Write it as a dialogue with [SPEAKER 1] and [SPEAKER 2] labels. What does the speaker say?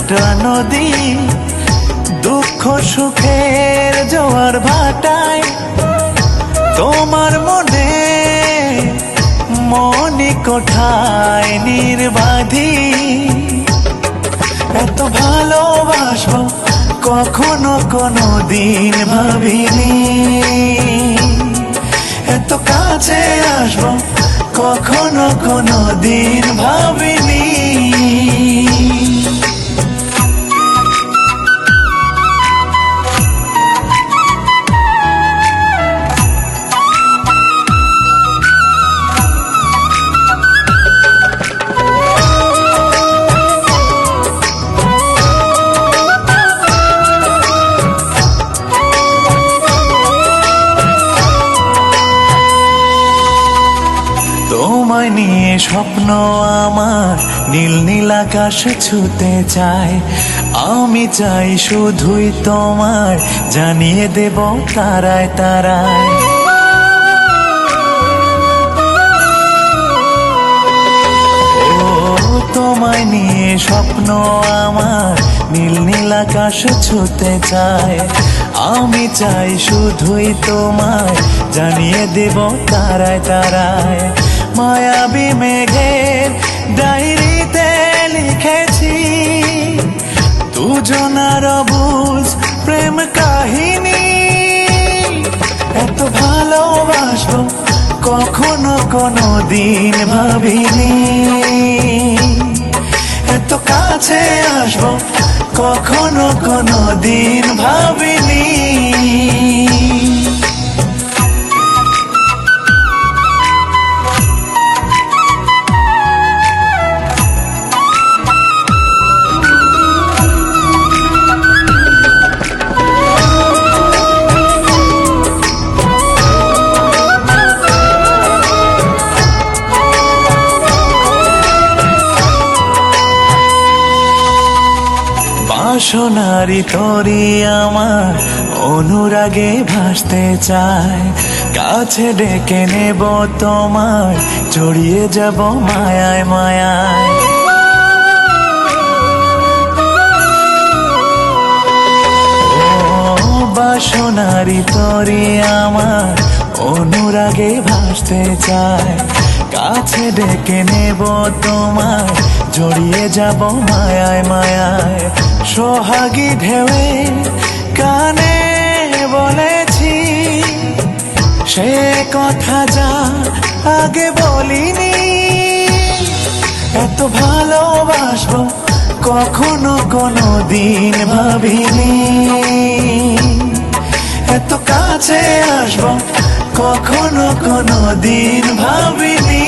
[SPEAKER 1] একটা নদী, দুঃখ সুখের জোয়ার ভাটায় তোমার মনে মনি কোঠায় নির্বাধি। এত ভালোবাসবো কখনো কোনো দিন ভাবিনি, এত কাছে আসবো কখনো কোনো দিন ভাবিনি। তোমায় নিয়ে স্বপ্ন আমার, নীল নীল আকাশ ছুতে চায়। আমি চাই শুধুই তোমায় জানিয়ে দেব তারায় তারায়। ও তোমায় নিয়ে স্বপ্ন আমার, নীল নীল আকাশ ছুতে চায়। আমি চাই শুধুই তোমায় জানিয়ে দেব তারায় তারায়। মায়াবী মেঘের ডায়েরিতে লিখেছি দুজনার অবুঝ প্রেম কাহিনী। এত ভালোবাসবো কখনো কোনো দিন ভাবিনি, এত কাছে আসবো কখনো কোনো দিন ভাবিনি। বাসনারি তরি আমার অনুরাগে ভাসতে চায়। কাছে ডেকে নেব তোমায়, জড়িয়ে যাব মায়ায় মায়ায়। ও বাসনারি তরি আমার অনুরাগে ভাসতে চায়। কাছে ডেকে নেব তোমায়, জড়িয়ে যাব মায়ায় মায়ায়। সোহাগী ঢেউয়ে কানে বলেছি সে কথা যা আগে বলিনি। এত ভালোবাসবো কখনো কোনো দিন ভাবিনি, এত কাছে আসবো কখনো কোনো দিন ভাবিনি।